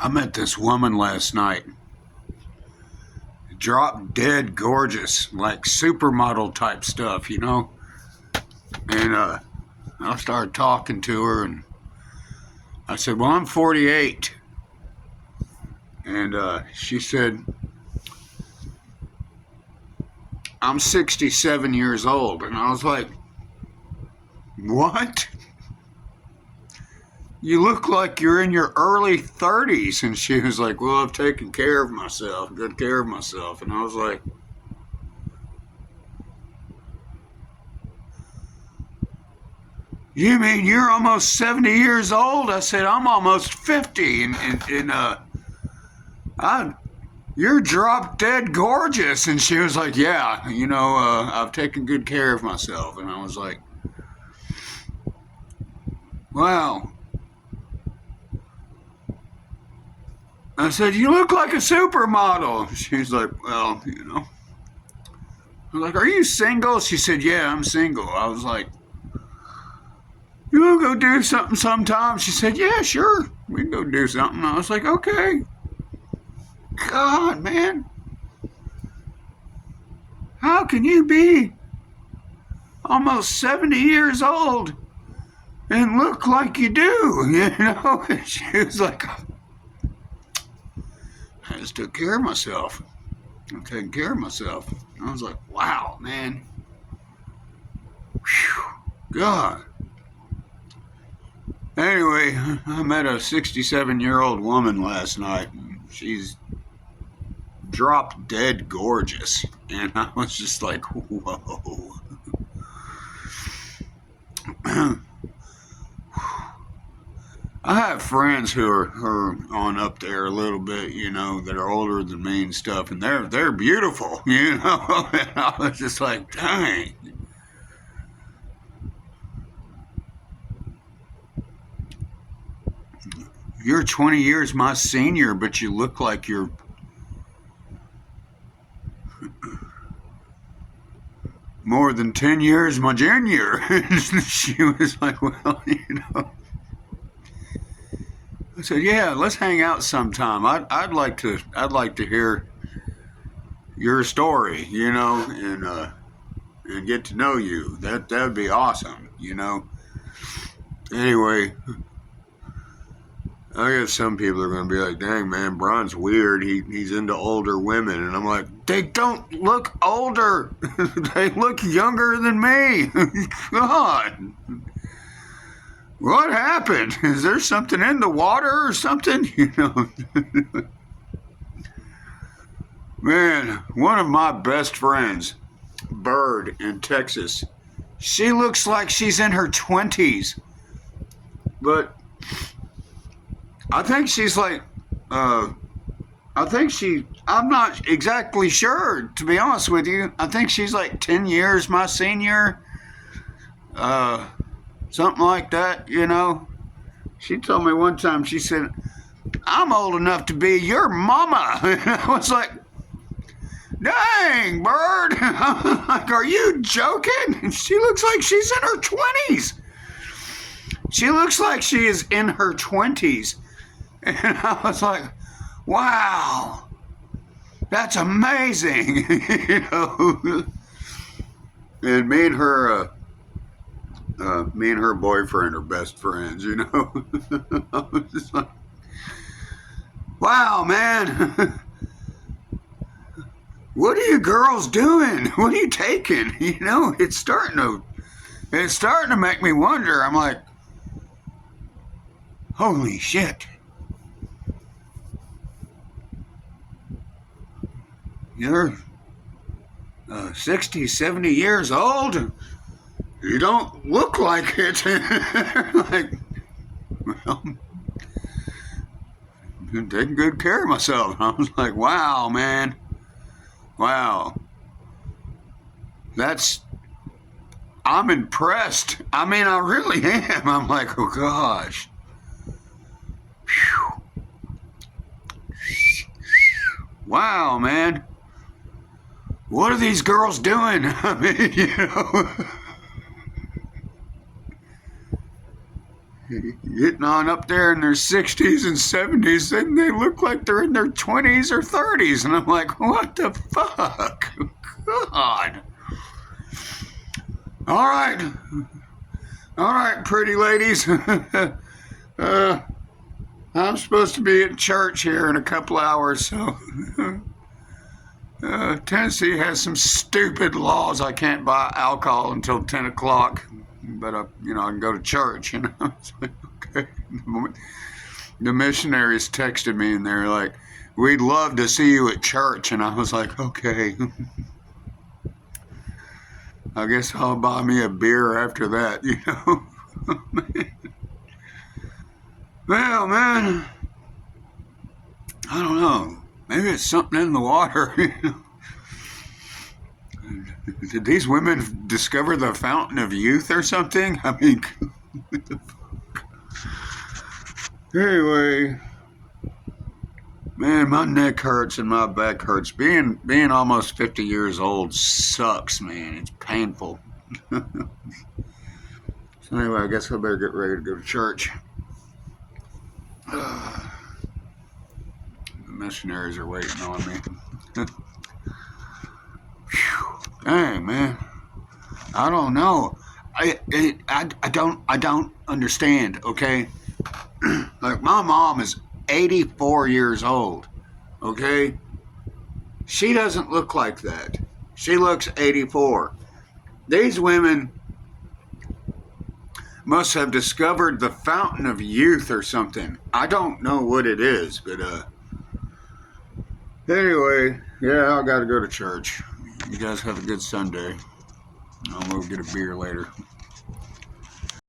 I met this woman last night. Drop dead gorgeous, like supermodel type stuff, you know? And I started talking to her, and I said, well, I'm 48. And she said, I'm 67 years old. And I was like, what? You look like you're in your early 30s. And she was like, well, I've taken care of myself, good care of myself. And I was like, you mean you're almost 70 years old? I said, I'm almost 50. You're drop dead gorgeous. And she was like, yeah, I've taken good care of myself. And I was like, wow. I said, you look like a supermodel. She's like, well, I was like, are you single? She said, yeah, I'm single. I was like, you want to go do something sometime? She said, yeah, sure. We can go do something. I was like, okay. God, man. How can you be almost 70 years old and look like you do? And she was like, I just took care of myself. I'm taking care of myself. I was like, wow, man. Whew, God. Anyway, I met a 67-year-old woman last night. She's drop dead gorgeous. And I was just like, whoa. I have friends who are on up there a little bit, that are older than me and stuff, and they're beautiful, And I was just like, dang. You're 20 years my senior, but you look like you're more than 10 years my junior. She was like, well, I said, yeah, let's hang out sometime. I'd like to hear your story, and get to know you. That'd be awesome, Anyway, I guess some people are going to be like, dang, man, Brian's weird. He's into older women. And I'm like, they don't look older. They look younger than me. God. What happened? Is there something in the water or something? Man, one of my best friends, Bird in Texas, she looks like she's in her 20s. But I think she's like, I'm not exactly sure, to be honest with you. I think she's like 10 years my senior. Something like that, She told me one time, she said, I'm old enough to be your mama. And I was like, dang, Bird. I'm like, are you joking? And she looks like she's in her 20s. She looks like she is in her 20s. And I was like, wow, that's amazing. And me and her boyfriend are best friends, I was just like, wow, man. What are you girls doing? What are you taking? It's starting to make me wonder. I'm like, holy shit. You're 60, 70 years old. You don't look like it. Like, well, I'm taking good care of myself. I was like, wow, man. Wow. I'm impressed. I mean, I really am. I'm like, oh gosh. Whew. Wow, man. What are these girls doing? I mean, getting on up there in their 60s and 70s, then they look like they're in their 20s or 30s. And I'm like, what the fuck? God. All right. All right, pretty ladies. I'm supposed to be at church here in a couple hours, so Tennessee has some stupid laws. I can't buy alcohol until 10 o'clock, but I can go to church. It's like, okay. The missionaries texted me and they're like, "We'd love to see you at church," and I was like, okay. I guess I'll buy me a beer after that, Well, man, I don't know. Maybe it's something in the water. Did these women discover the fountain of youth or something? I mean, anyway, man, my neck hurts and my back hurts. Being almost 50 years old sucks, man. It's painful. So anyway, I guess I better get ready to go to church. The missionaries are waiting on me. Dang, man. I don't know. I don't understand. Okay, like my mom is 84 years old. Okay, she doesn't look like that. She looks 84. These women must have discovered the fountain of youth or something. I don't know what it is, but anyway, yeah, I gotta go to church. You guys have a good Sunday. I'll go get a beer later.